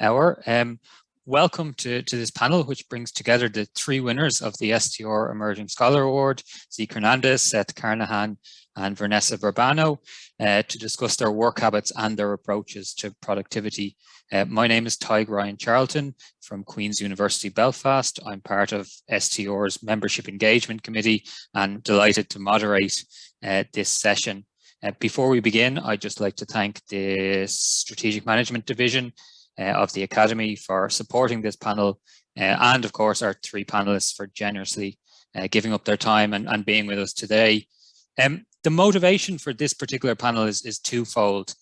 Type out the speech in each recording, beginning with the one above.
hour. Welcome to this panel, which brings together the three winners of the STR Emerging Scholar Award, Zeke Hernandez, Seth Carnahan, and Vanessa Brbano, to discuss their work habits and their approaches to productivity. My name is Tadhg Ryan-Charleton from Queen's University Belfast. I'm part of STR's Membership Engagement Committee and delighted to moderate this session. Before we begin, I'd just like to thank the Strategic Management Division of the Academy for supporting this panel, and of course our three panelists for generously giving up their time and being with us today. The motivation for this particular panel is twofold.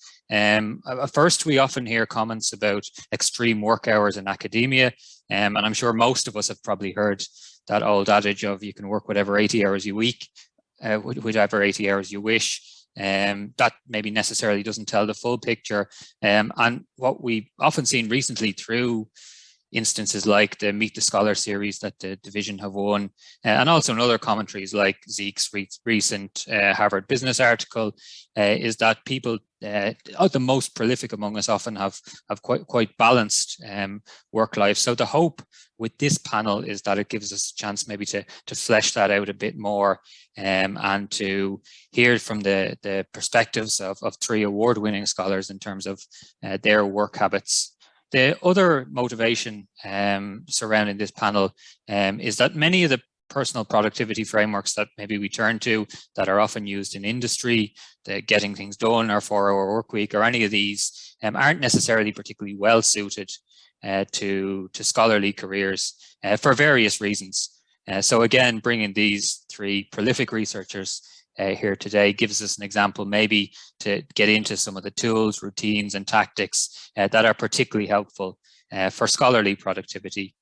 First, we often hear comments about extreme work hours in academia, and I'm sure most of us have probably heard that old adage of you can work whatever 80 hours a week, whatever 80 hours you wish. That maybe necessarily doesn't tell the full picture. And what we've often seen recently through instances like the Meet the Scholar series that the division have won, and also in other commentaries like Zeke's recent Harvard Business article, is that people, the most prolific among us, often have quite balanced work life. So the hope with this panel is that it gives us a chance maybe to flesh that out a bit more, and to hear from the perspectives of three award-winning scholars in terms of their work habits. The other motivation surrounding this panel is that many of the personal productivity frameworks that maybe we turn to that are often used in industry, the Getting Things Done or 4-Hour Work Week or any of these, aren't necessarily particularly well suited to scholarly careers for various reasons. So again, bringing these three prolific researchers here today gives us an example maybe to get into some of the tools, routines and tactics that are particularly helpful for scholarly productivity.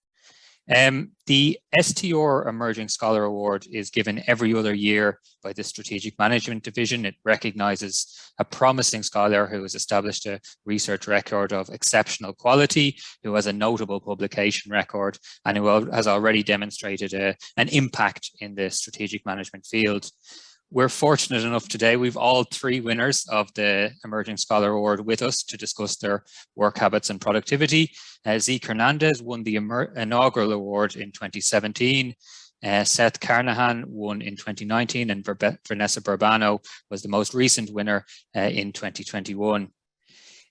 The STR Emerging Scholar Award is given every other year by the Strategic Management Division. It recognises a promising scholar who has established a research record of exceptional quality, who has a notable publication record, and who has already demonstrated an impact in the strategic management field. We're fortunate enough today, we've all three winners of the Emerging Scholar Award with us to discuss their work habits and productivity. Zeke Hernandez won the inaugural award in 2017. Seth Carnahan won in 2019, and Vanessa Brbano was the most recent winner in 2021.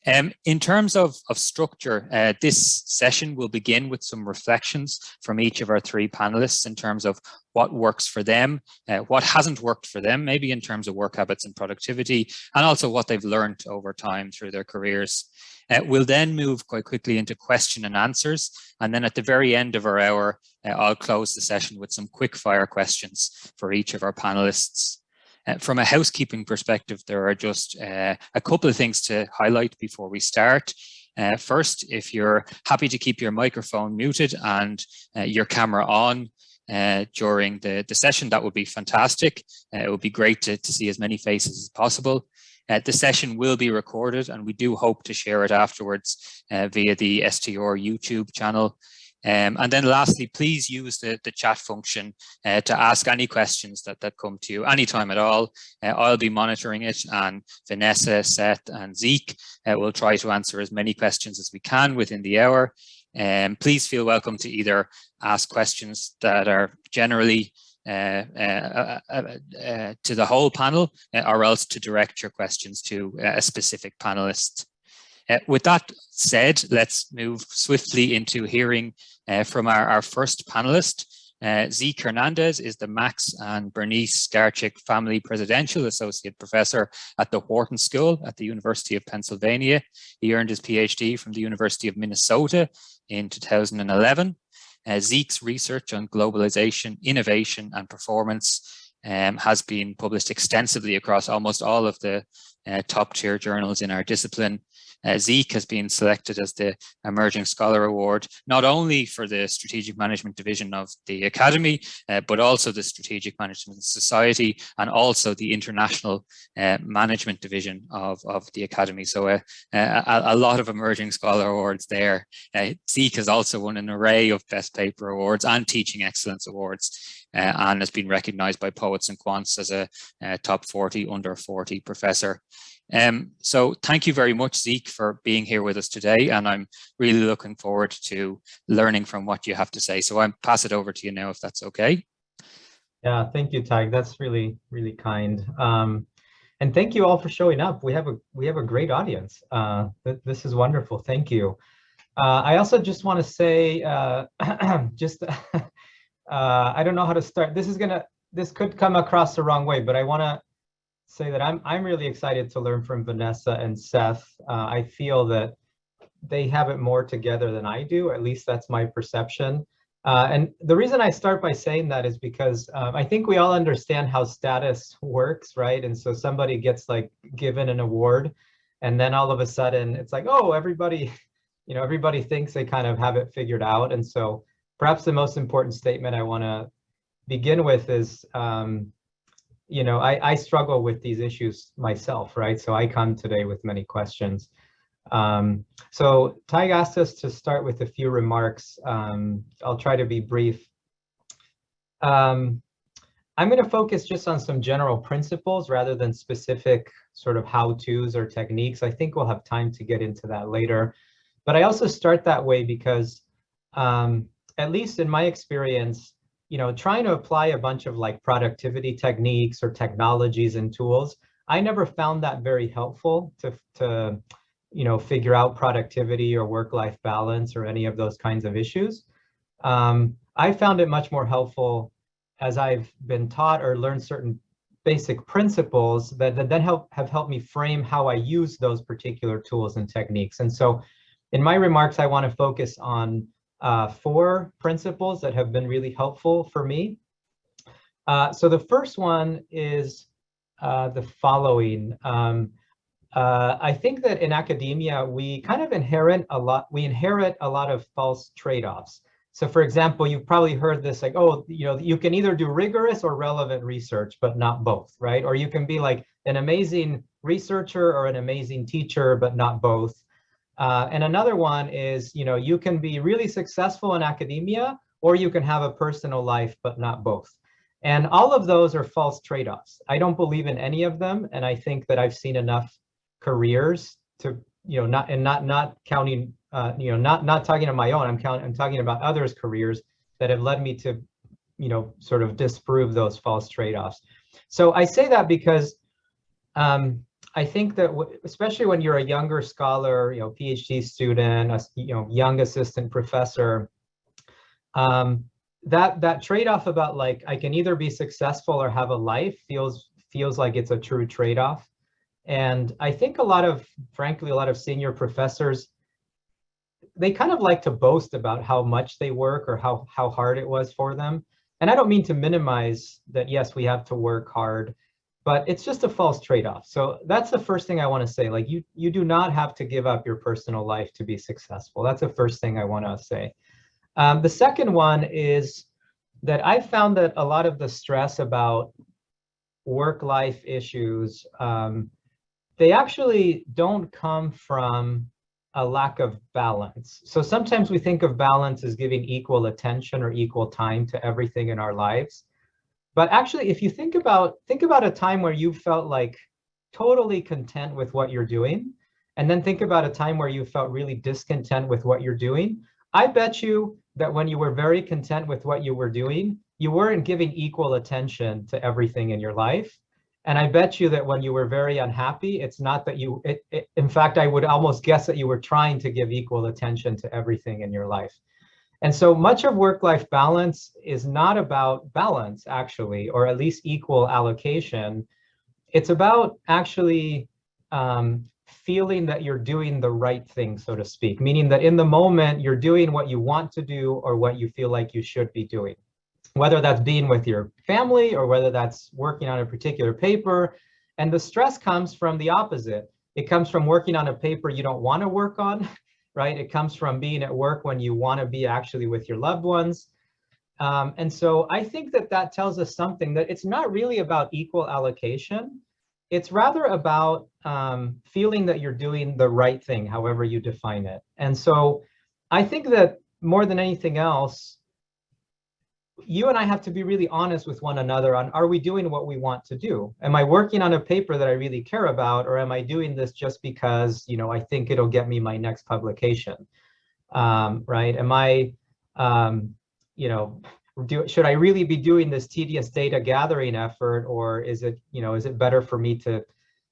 In terms of structure, this session will begin with some reflections from each of our three panelists in terms of what works for them, what hasn't worked for them, maybe in terms of work habits and productivity, and also what they've learned over time through their careers. We'll then move quite quickly into question and answers, and then at the very end of our hour, I'll close the session with some quick fire questions for each of our panelists. From a housekeeping perspective, there are just a couple of things to highlight before we start. First, if you're happy to keep your microphone muted and your camera on during the session, that would be fantastic. It would be great to see as many faces as possible. The session will be recorded, and we do hope to share it afterwards via the STR YouTube channel. And then lastly, please use the chat function to ask any questions that come to you anytime at all. I'll be monitoring it, and Vanessa, Seth and Zeke will try to answer as many questions as we can within the hour. Please feel welcome to either ask questions that are generally to the whole panel, or else to direct your questions to a specific panelist. With that said, let's move swiftly into hearing from our first panelist. Zeke Hernandez is the Max and Bernice Garchik Family Presidential Associate Professor at the Wharton School at the University of Pennsylvania. He earned his PhD from the University of Minnesota in 2011. Zeke's research on globalization, innovation and performance has been published extensively across almost all of the top tier journals in our discipline. Zeke has been selected as the Emerging Scholar Award, not only for the Strategic Management Division of the Academy, but also the Strategic Management Society and also the International Management Division of the Academy. So a lot of Emerging Scholar Awards there. Zeke has also won an array of Best Paper Awards and Teaching Excellence Awards, and has been recognized by Poets and Quants as a top 40 under 40 professor. So thank you very much, Zeke, for being here with us today. And I'm really looking forward to learning from what you have to say. So I'll pass it over to you now, if that's okay. Yeah, thank you, Tadhg. That's really, really kind. And thank you all for showing up. We have a great audience. This is wonderful. Thank you. I also just want to say, I don't know how to start. This could come across the wrong way, but I want to say that I'm really excited to learn from Vanessa and Seth. I feel that they have it more together than I do. At least that's my perception. And the reason I start by saying that is because I think we all understand how status works, right? And so somebody gets like given an award, and then all of a sudden it's like, oh, everybody, everybody thinks they kind of have it figured out. And so perhaps the most important statement I want to begin with is, I struggle with these issues myself, right? So I come today with many questions. So Tadhg asked us to start with a few remarks. I'll try to be brief. I'm going to focus just on some general principles rather than specific sort of how-tos or techniques. I think we'll have time to get into that later. But I also start that way because, at least in my experience, trying to apply a bunch of like productivity techniques or technologies and tools, I never found that very helpful to figure out productivity or work-life balance or any of those kinds of issues. I found it much more helpful as I've been taught or learned certain basic principles that then have helped me frame how I use those particular tools and techniques. And so in my remarks, I want to focus on 4 principles that have been really helpful for me. So the first one is the following. I think that in academia, we kind of inherit a lot of false trade-offs. So for example, you've probably heard this like, oh, you can either do rigorous or relevant research, but not both, right? Or you can be like an amazing researcher or an amazing teacher, but not both. And another one is, you can be really successful in academia, or you can have a personal life, but not both. And all of those are false trade-offs. I don't believe in any of them. And I think that I've seen enough careers to, not counting, not talking of my own, I'm talking about others' careers that have led me to, sort of disprove those false trade-offs. So I say that because I think that especially when you're a younger scholar, PhD student, young assistant professor, that trade-off about like, I can either be successful or have a life feels like it's a true trade-off. And I think frankly, a lot of senior professors, they kind of like to boast about how much they work or how hard it was for them. And I don't mean to minimize that, yes, we have to work hard, but it's just a false trade-off. So that's the first thing I want to say. Like you do not have to give up your personal life to be successful. That's the first thing I want to say. The second one is that I found that a lot of the stress about work-life issues, they actually don't come from a lack of balance. So sometimes we think of balance as giving equal attention or equal time to everything in our lives. But actually, if you think about a time where you felt like totally content with what you're doing, and then think about a time where you felt really discontent with what you're doing, I bet you that when you were very content with what you were doing, you weren't giving equal attention to everything in your life. And I bet you that when you were very unhappy, it's not that in fact, I would almost guess that you were trying to give equal attention to everything in your life. And so much of work-life balance is not about balance, actually, or at least equal allocation. It's about actually feeling that you're doing the right thing, so to speak, meaning that in the moment, you're doing what you want to do or what you feel like you should be doing, whether that's being with your family or whether that's working on a particular paper. And the stress comes from the opposite. It comes from working on a paper you don't want to work on, right? It comes from being at work when you want to be actually with your loved ones. And so I think that tells us something, that it's not really about equal allocation. It's rather about feeling that you're doing the right thing, however you define it. And so I think that more than anything else, you and I have to be really honest with one another on, are we doing what we want to do? Am I working on a paper that I really care about, or am I doing this just because, you know, I think it'll get me my next publication? Right? Am I, you know, should I really be doing this tedious data gathering effort, or is it, you know, is it better for me to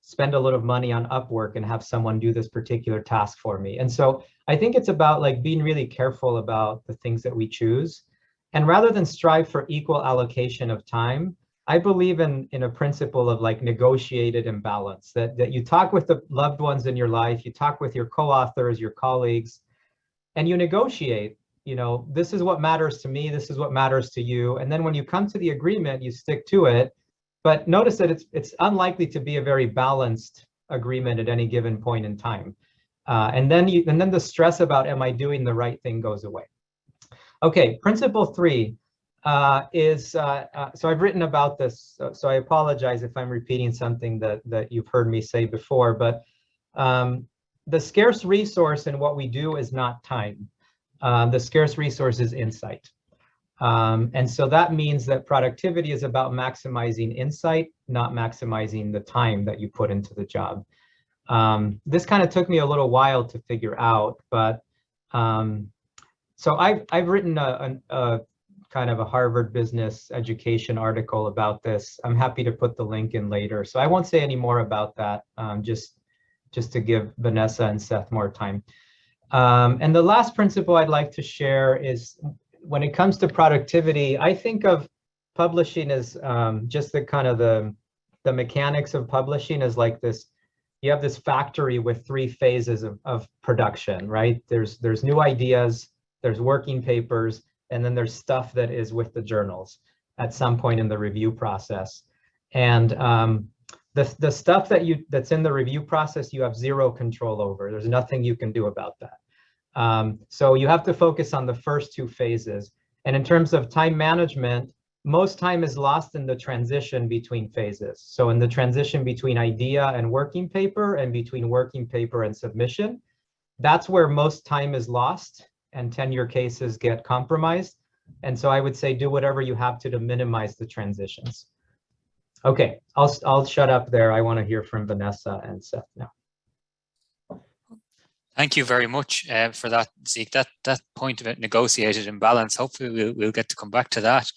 spend a little money on Upwork and have someone do this particular task for me? And so I think it's about like being really careful about the things that we choose. And rather than strive for equal allocation of time, I believe in a principle of like negotiated imbalance, that you talk with the loved ones in your life, you talk with your co-authors, your colleagues, and you negotiate, you know, this is what matters to me, this is what matters to you. And then when you come to the agreement, you stick to it. But notice that it's unlikely to be a very balanced agreement at any given point in time. And then the stress about, am I doing the right thing, goes away. Okay, principle 3 is, so I've written about this, so I apologize if I'm repeating something that you've heard me say before, but the scarce resource in what we do is not time. The scarce resource is insight. And so that means that productivity is about maximizing insight, not maximizing the time that you put into the job. This kind of took me a little while to figure out, but so I've written a kind of a Harvard Business Education article about this. I'm happy to put the link in later. So I won't say any more about that, just to give Vanessa and Seth more time. And the last principle I'd like to share is, when it comes to productivity, I think of publishing as just the kind of the mechanics of publishing as like this. You have this factory with 3 phases of production, right? There's new ideas, there's working papers, and then there's stuff that is with the journals at some point in the review process. And the stuff that's in the review process, you have 0 control over. There's nothing you can do about that. So you have to focus on the first 2 phases. And in terms of time management, most time is lost in the transition between phases. So in the transition between idea and working paper, and between working paper and submission, that's where most time is lost and tenure cases get compromised. And so I would say do whatever you have to minimize the transitions. Okay, I'll shut up there. I want to hear from Vanessa and Seth now. Thank you very much for that, Zeke. That point about negotiated imbalance, hopefully we'll get to come back to that.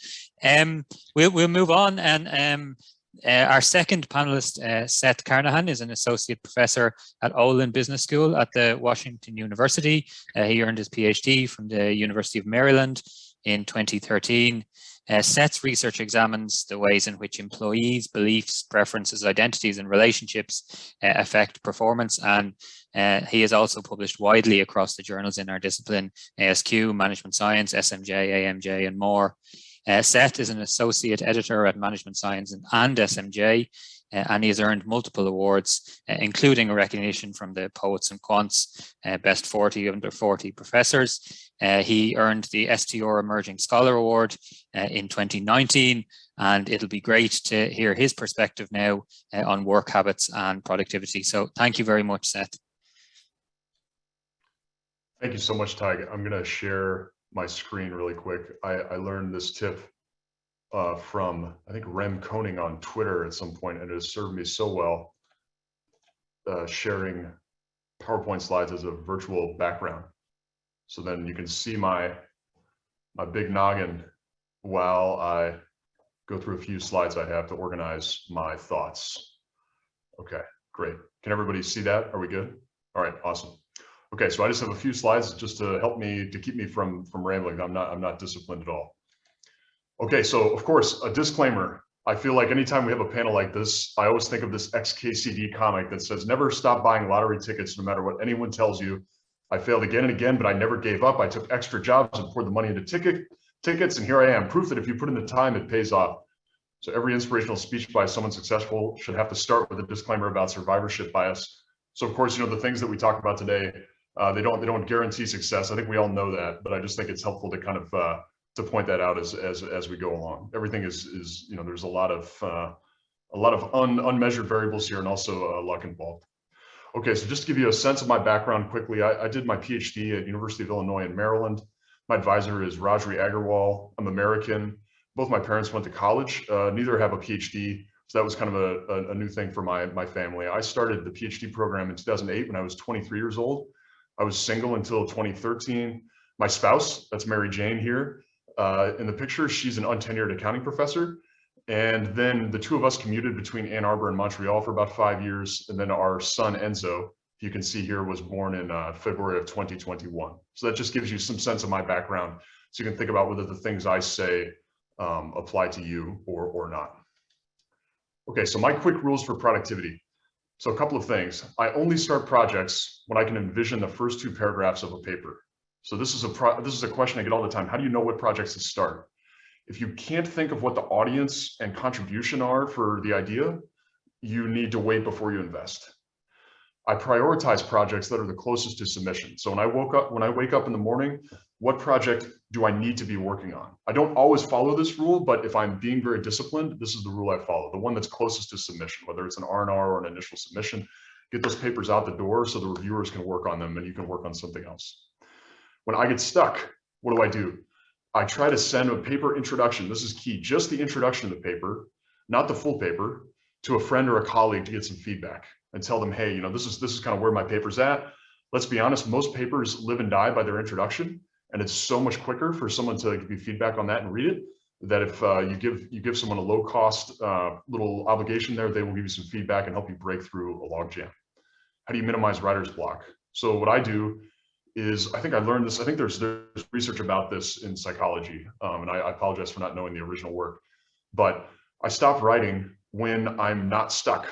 We'll move on, and our second panelist, Seth Carnahan, is an associate professor at Olin Business School at the Washington University. He earned his PhD from the University of Maryland in 2013. Seth's research examines the ways in which employees' beliefs, preferences, identities, and relationships affect performance, and he has also published widely across the journals in our discipline: ASQ, Management Science, SMJ, AMJ, and more. Seth is an associate editor at Management Science and SMJ, and he has earned multiple awards, including a recognition from the Poets and Quants Best 40 Under 40 Professors. He earned the STR Emerging Scholar Award in 2019, and it'll be great to hear his perspective now on work habits and productivity. So thank you very much, Seth. Thank you so much, Tadhg. I'm going to share my screen really quick. I learned this tip from, I think, Rem Koning on Twitter at some point, and it has served me so well, sharing PowerPoint slides as a virtual background. So then you can see my big noggin while I go through a few slides I have to organize my thoughts. Okay, great. Can everybody see that? Are we good? All right, awesome. Okay, so I just have a few slides just to help me, to keep me from rambling. I'm not disciplined at all. Okay, so of course, a disclaimer. I feel like anytime we have a panel like this, I always think of this XKCD comic that says, never stop buying lottery tickets no matter what anyone tells you. I failed again and again, but I never gave up. I took extra jobs and poured the money into tickets, and here I am, proof that if you put in the time, it pays off. So every inspirational speech by someone successful should have to start with a disclaimer about survivorship bias. So of course, you know, the things that we talk about today, they don't guarantee success. I think we all know that, but I just think it's helpful to kind of to point that out as we go along. Everything is you know, there's a lot of unmeasured variables here, and also luck involved. Okay, so just to give you a sense of my background quickly, I did my PhD at University of Illinois in Maryland. My advisor is Rajri Agarwal. I'm American. Both my parents went to college. Neither have a PhD. So that was kind of a new thing for my family. I started the PhD program in 2008 when I was 23 years old. I was single until 2013. My spouse, that's Mary Jane here, in the picture, she's an untenured accounting professor. And then the two of us commuted between Ann Arbor and Montreal for about 5 years. And then our son, Enzo, you can see here, was born in February of 2021. So that just gives you some sense of my background. So you can think about whether the things I say apply to you or not. Okay, so my quick rules for productivity. So a couple of things. I only start projects when I can envision the first 2 paragraphs of a paper. So this is a question I get all the time. How do you know what projects to start? If you can't think of what the audience and contribution are for the idea, you need to wait before you invest. I prioritize projects that are the closest to submission. So when I wake up in the morning, what project do I need to be working on? I don't always follow this rule, but if I'm being very disciplined, this is the rule I follow. The one that's closest to submission, whether it's an R&R or an initial submission, get those papers out the door so the reviewers can work on them and you can work on something else. When I get stuck, what do? I try to send a paper introduction. This is key, just the introduction of the paper, not the full paper, to a friend or a colleague to get some feedback and tell them, hey, this is kind of where my paper's at. Let's be honest, most papers live and die by their introduction, and it's so much quicker for someone to give you feedback on that and read it, that if you give someone a low cost little obligation there, they will give you some feedback and help you break through a logjam. How do you minimize writer's block? So what I do is, I think I learned this, I think there's research about this in psychology, and I apologize for not knowing the original work, but I stop writing when I'm not stuck.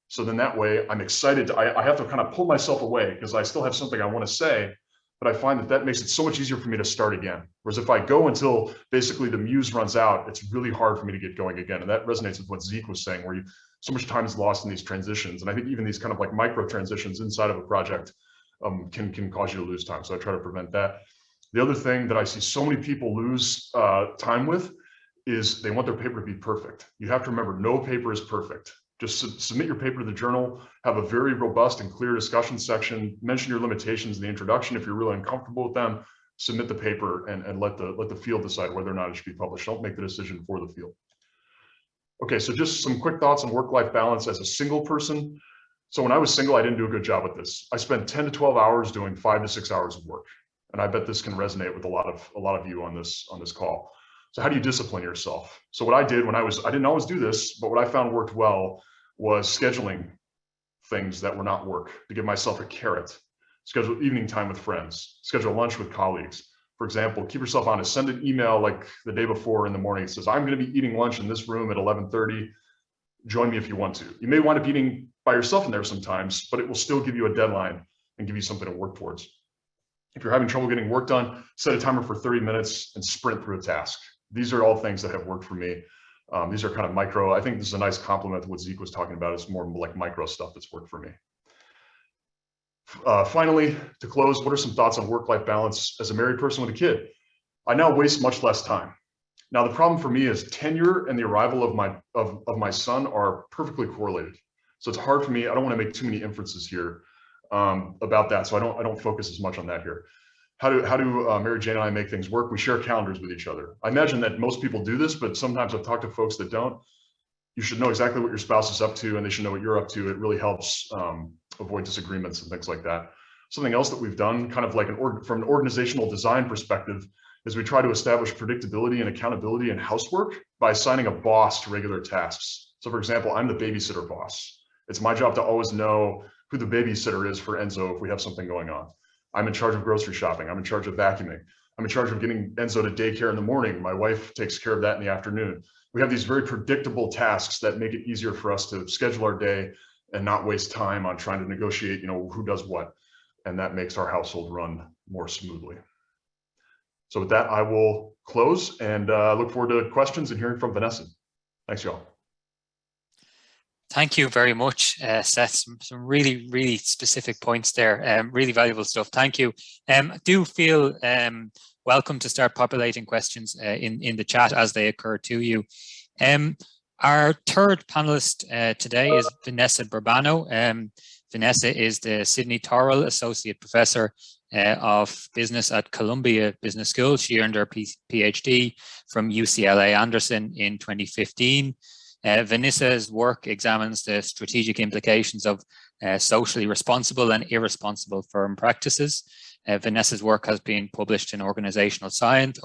So then that way I'm excited I have to kind of pull myself away because I still have something I want to say, but I find that makes it so much easier for me to start again. Whereas if I go until basically the muse runs out, it's really hard for me to get going again. And that resonates with what Zeke was saying, where so much time is lost in these transitions. And I think even these kind of like micro transitions inside of a project can cause you to lose time. So I try to prevent that. The other thing that I see so many people lose time with is they want their paper to be perfect. You have to remember, no paper is perfect. Just submit your paper to the journal, have a very robust and clear discussion section, mention your limitations in the introduction. If you're really uncomfortable with them, submit the paper and let the field decide whether or not it should be published. Don't make the decision for the field. Okay, so just some quick thoughts on work-life balance as a single person. So when I was single, I didn't do a good job with this. I spent 10 to 12 hours doing 5 to 6 hours of work. And I bet this can resonate with a lot of you on this call. So how do you discipline yourself? So what I did I didn't always do this, but what I found worked well was scheduling things that were not work to give myself a carrot. Schedule evening time with friends, schedule lunch with colleagues. For example, keep yourself honest, send an email like the day before in the morning. It says, I'm going to be eating lunch in this room at 11:30. Join me if you want to. You may wind up eating by yourself in there sometimes, but it will still give you a deadline and give you something to work towards. If you're having trouble getting work done, set a timer for 30 minutes and sprint through a task. These are all things that have worked for me. These are kind of micro. I think this is a nice compliment to what Zeke was talking about. It's more like micro stuff that's worked for me. Finally, to close, what are some thoughts on work-life balance as a married person with a kid? I now waste much less time. Now, the problem for me is tenure and the arrival of my son are perfectly correlated. So it's hard for me. I don't want to make too many inferences here about that. So I don't focus as much on that here. How do Mary Jane and I make things work? We share calendars with each other. I imagine that most people do this, but sometimes I've talked to folks that don't. You should know exactly what your spouse is up to, and they should know what you're up to. It really helps avoid disagreements and things like that. Something else that we've done, kind of like from an organizational design perspective, is we try to establish predictability and accountability in housework by assigning a boss to regular tasks. So for example, I'm the babysitter boss. It's my job to always know who the babysitter is for Enzo if we have something going on. I'm in charge of grocery shopping. I'm in charge of vacuuming. I'm in charge of getting Enzo to daycare in the morning. My wife takes care of that in the afternoon. We have these very predictable tasks that make it easier for us to schedule our day and not waste time on trying to negotiate, who does what. And that makes our household run more smoothly. So with that, I will close and look forward to questions and hearing from Vanessa. Thanks, y'all. Thank you very much, Seth. Some really, really specific points there. Really valuable stuff. Thank you. I do feel welcome to start populating questions in the chat as they occur to you. Our third panelist today is Vanessa Brbano. Vanessa is the Sidney Torrell Associate Professor of business at Columbia Business School. She earned her PhD from UCLA Anderson in 2015. Vanessa's work examines the strategic implications of socially responsible and irresponsible firm practices. Vanessa's work has been published in Organization Science,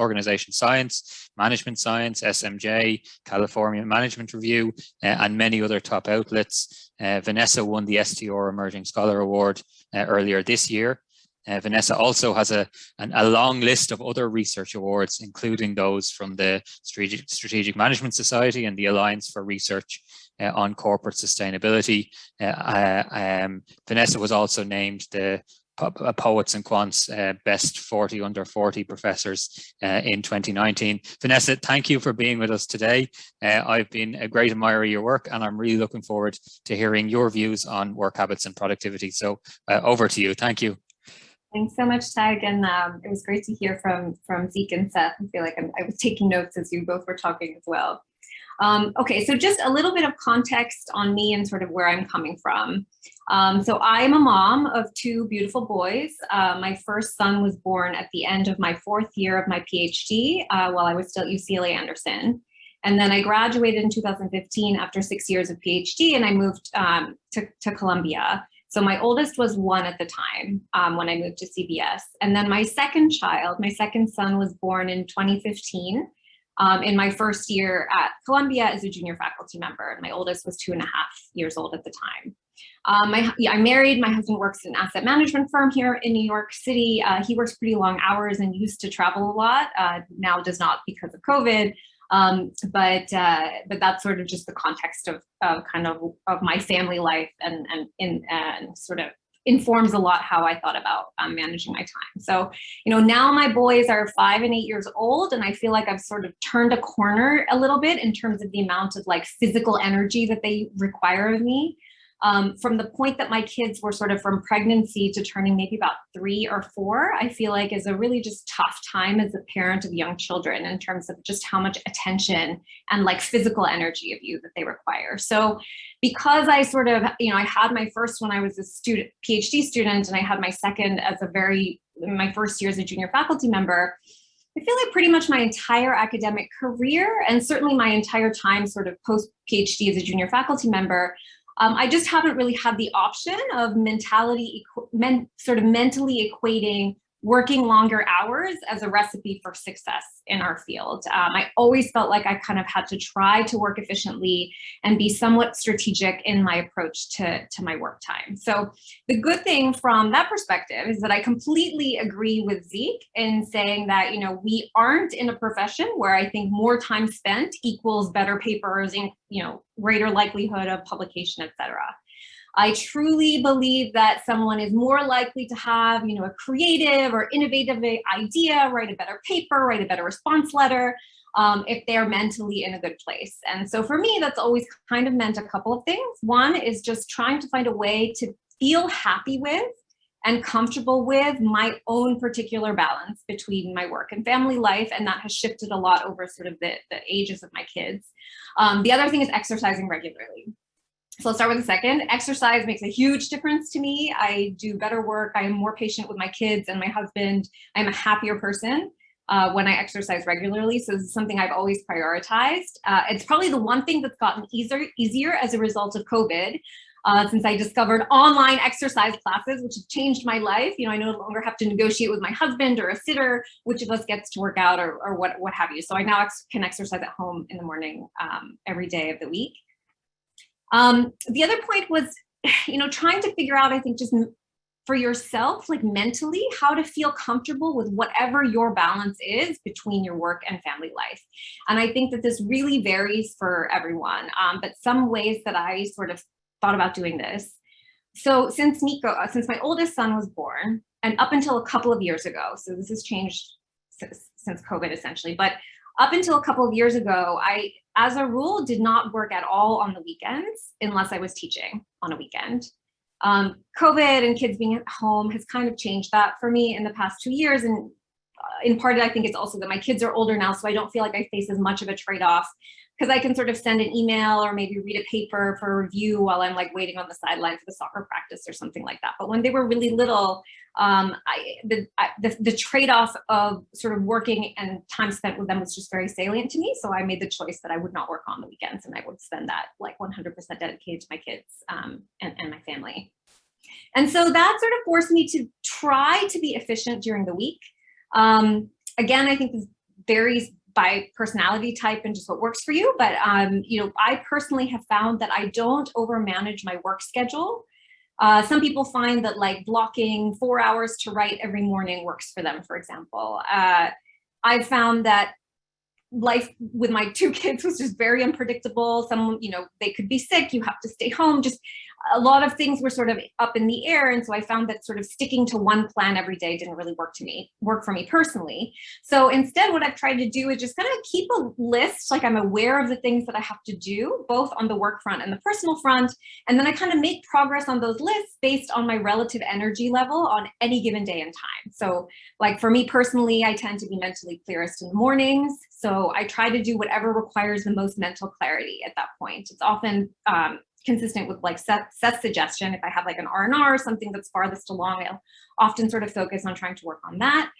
Management Science, SMJ, California Management Review, and many other top outlets. Vanessa won the STR Emerging Scholar Award earlier this year. Vanessa also has a long list of other research awards, including those from the Strategic Management Society and the Alliance for Research on Corporate Sustainability. Vanessa was also named the Poets and Quants Best 40 Under 40 Professors in 2019. Vanessa, thank you for being with us today. I've been a great admirer of your work, and I'm really looking forward to hearing your views on work habits and productivity. So over to you. Thank you. Thanks so much, Tadhg, and it was great to hear from Zeke and Seth. I feel like I was taking notes as you both were talking as well. Okay, so just a little bit of context on me and sort of where I'm coming from. So I'm a mom of two beautiful boys. My first son was born at the end of my 4th year of my PhD while I was still at UCLA Anderson. And then I graduated in 2015 after 6 years of PhD, and I moved to Columbia. So my oldest was 1 at the time when I moved to CBS. And then my second son was born in 2015 in my first year at Columbia as a junior faculty member. And my oldest was 2.5 years old at the time. I'm married. My husband works in an asset management firm here in New York City. He works pretty long hours and used to travel a lot. Now does not because of COVID. But that's sort of just the context of my family life and sort of informs a lot how I thought about managing my time. So, now my boys are 5 and 8 years old, and I feel like I've sort of turned a corner a little bit in terms of the amount of like physical energy that they require of me. From the point that my kids were sort of from pregnancy to turning maybe about 3 or 4, I feel like is a really just tough time as a parent of young children in terms of just how much attention and like physical energy of you that they require. So because I sort of, I had my first when I was a PhD student, and I had my second as my first year as a junior faculty member, I feel like pretty much my entire academic career, and certainly my entire time sort of post PhD as a junior faculty member, I just haven't really had the option of mentally equating working longer hours as a recipe for success in our field. I always felt like I kind of had to try to work efficiently and be somewhat strategic in my approach to my work time. So the good thing from that perspective is that I completely agree with Zeke in saying that, we aren't in a profession where I think more time spent equals better papers and, greater likelihood of publication, et cetera. I truly believe that someone is more likely to have, a creative or innovative idea, write a better paper, write a better response letter, if they're mentally in a good place. And so for me, that's always kind of meant a couple of things. One is just trying to find a way to feel happy with and comfortable with my own particular balance between my work and family life. And that has shifted a lot over sort of the ages of my kids. The other thing is exercising regularly. So let's start with the second. Exercise makes a huge difference to me. I do better work. I am more patient with my kids and my husband. I'm a happier person when I exercise regularly. So this is something I've always prioritized. It's probably the one thing that's gotten easier as a result of COVID, since I discovered online exercise classes, which have changed my life. I no longer have to negotiate with my husband or a sitter, which of us gets to work out or what have you. So I now can exercise at home in the morning every day of the week. The other point was, trying to figure out, I think, just for yourself, like mentally, how to feel comfortable with whatever your balance is between your work and family life. And I think that this really varies for everyone, but some ways that I sort of thought about doing this. So since my oldest son was born, and up until a couple of years ago, so this has changed since COVID essentially, but up until a couple of years ago, I, as a rule, did not work at all on the weekends unless I was teaching on a weekend. COVID and kids being at home has kind of changed that for me in the past 2 years. And in part, I think it's also that my kids are older now, so I don't feel like I face as much of a trade-off because I can sort of send an email or maybe read a paper for a review while I'm like waiting on the sideline for the soccer practice or something like that. But when they were really little, the trade-off of sort of working and time spent with them was just very salient to me. So I made the choice that I would not work on the weekends, and I would spend that like 100% dedicated to my kids and my family. And so that sort of forced me to try to be efficient during the week. Again, I think this varies by personality type and just what works for you. But, you know, I personally have found that I don't overmanage my work schedule. Some people find that like blocking 4 hours to write every morning works for them, for example. I've found that life with my 2 kids was just very unpredictable. Some, you know, they could be sick, you have to stay home. Just a lot of things were sort of up in the air. And so I found that sort of sticking to one plan every day didn't really work for me personally. So instead, what I've tried to do is just kind of keep a list, like I'm aware of the things that I have to do, both on the work front and the personal front. And then I kind of make progress on those lists based on my relative energy level on any given day and time. So like for me personally, I tend to be mentally clearest in the mornings. So I try to do whatever requires the most mental clarity at that point. It's often consistent with like Seth's suggestion. If I have like an R&R or something that's farthest along, I'll often sort of focus on trying to work on that.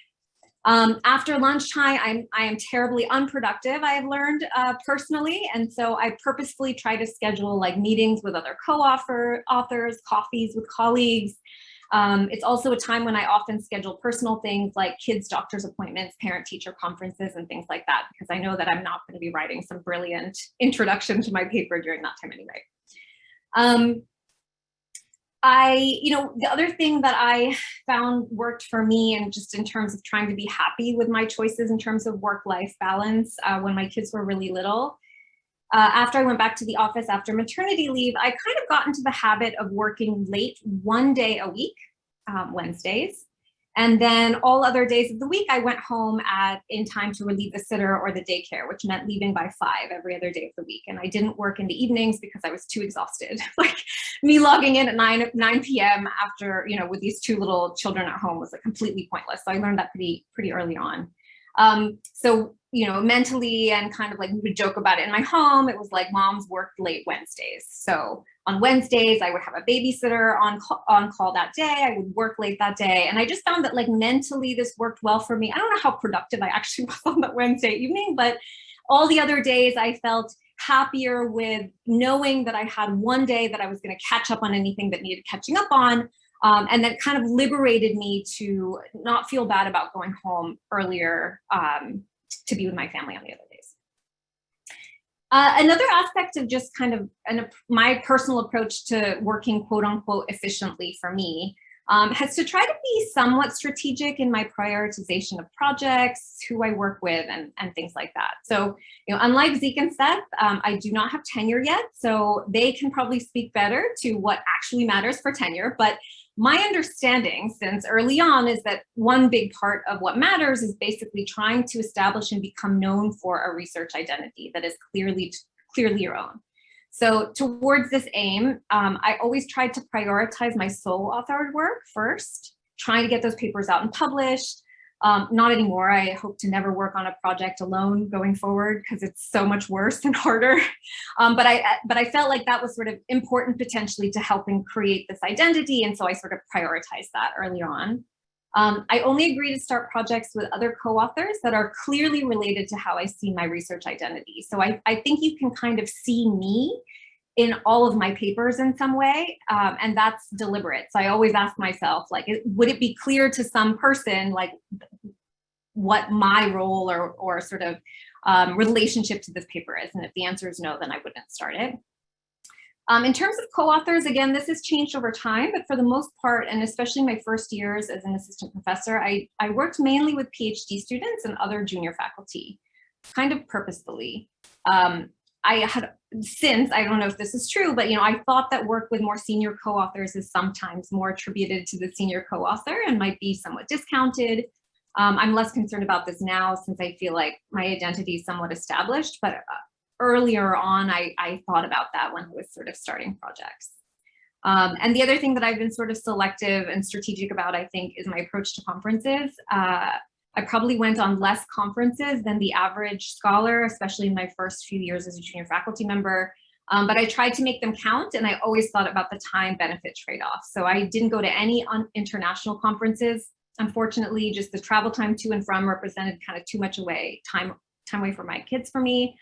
After lunchtime, I am terribly unproductive, I have learned personally. And so I purposefully try to schedule like meetings with other authors, coffees with colleagues. It's also a time when I often schedule personal things like kids' doctor's appointments, parent-teacher conferences, and things like that, because I know that I'm not going to be writing some brilliant introduction to my paper during that time anyway. You know, the other thing that I found worked for me, and just in terms of trying to be happy with my choices in terms of work-life balance when my kids were really little, after I went back to the office after maternity leave, I kind of got into the habit of working late one day a week, Wednesdays. And then all other days of the week, I went home in time to relieve the sitter or the daycare, which meant leaving by 5 every other day of the week. And I didn't work in the evenings because I was too exhausted. Like me logging in at 9 p.m. after, you know, with these 2 little children at home was like completely pointless. So I learned that pretty early on. So, you know, mentally, and kind of like we would joke about it in my home, it was like moms worked late Wednesdays. So on Wednesdays, I would have a babysitter on call that day. I would work late that day. And I just found that like mentally this worked well for me. I don't know how productive I actually was on that Wednesday evening, but all the other days I felt happier with knowing that I had one day that I was going to catch up on anything that needed catching up on. And that kind of liberated me to not feel bad about going home earlier to be with my family on the other days. Another aspect of just kind of my personal approach to working quote unquote efficiently for me has to try to be somewhat strategic in my prioritization of projects, who I work with, and things like that. So, you know, unlike Zeke and Seth, I do not have tenure yet, so they can probably speak better to what actually matters for tenure. But my understanding since early on is that one big part of what matters is basically trying to establish and become known for a research identity that is clearly your own. So towards this aim, I always tried to prioritize my sole authored work first, trying to get those papers out and published. Not anymore. I hope to never work on a project alone going forward because it's so much worse and harder. But I felt like that was sort of important potentially to helping create this identity. And so I sort of prioritized that early on. I only agree to start projects with other co-authors that are clearly related to how I see my research identity. So I think you can kind of see me in all of my papers in some way, and that's deliberate. So I always ask myself, like, would it be clear to some person, like, what my role or sort of relationship to this paper is? And if the answer is no, then I wouldn't start it. In terms of co-authors, again, this has changed over time, but for the most part, and especially my first years as an assistant professor, I worked mainly with PhD students and other junior faculty, kind of purposefully. I don't know if this is true, but, you know, I thought that work with more senior co-authors is sometimes more attributed to the senior co-author and might be somewhat discounted. I'm less concerned about this now since I feel like my identity is somewhat established, but earlier on, I thought about that when I was sort of starting projects. And the other thing that I've been sort of selective and strategic about, I think, is my approach to conferences. I probably went on less conferences than the average scholar, especially in my first few years as a junior faculty member. But I tried to make them count, and I always thought about the time benefit trade-off. So I didn't go to any international conferences. Unfortunately, just the travel time to and from represented kind of too much time away from my kids for me.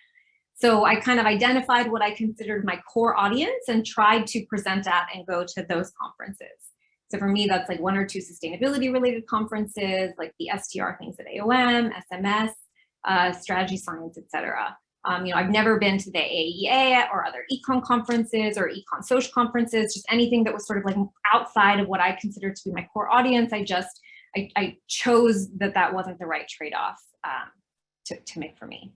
So I kind of identified what I considered my core audience and tried to present at and go to those conferences. So for me, that's like 1 or 2 sustainability related conferences, like the STR things at AOM, SMS, strategy science, etc. I've never been to the AEA or other econ conferences or econ social conferences, just anything that was sort of like outside of what I considered to be my core audience. I chose that wasn't the right trade-off to make for me.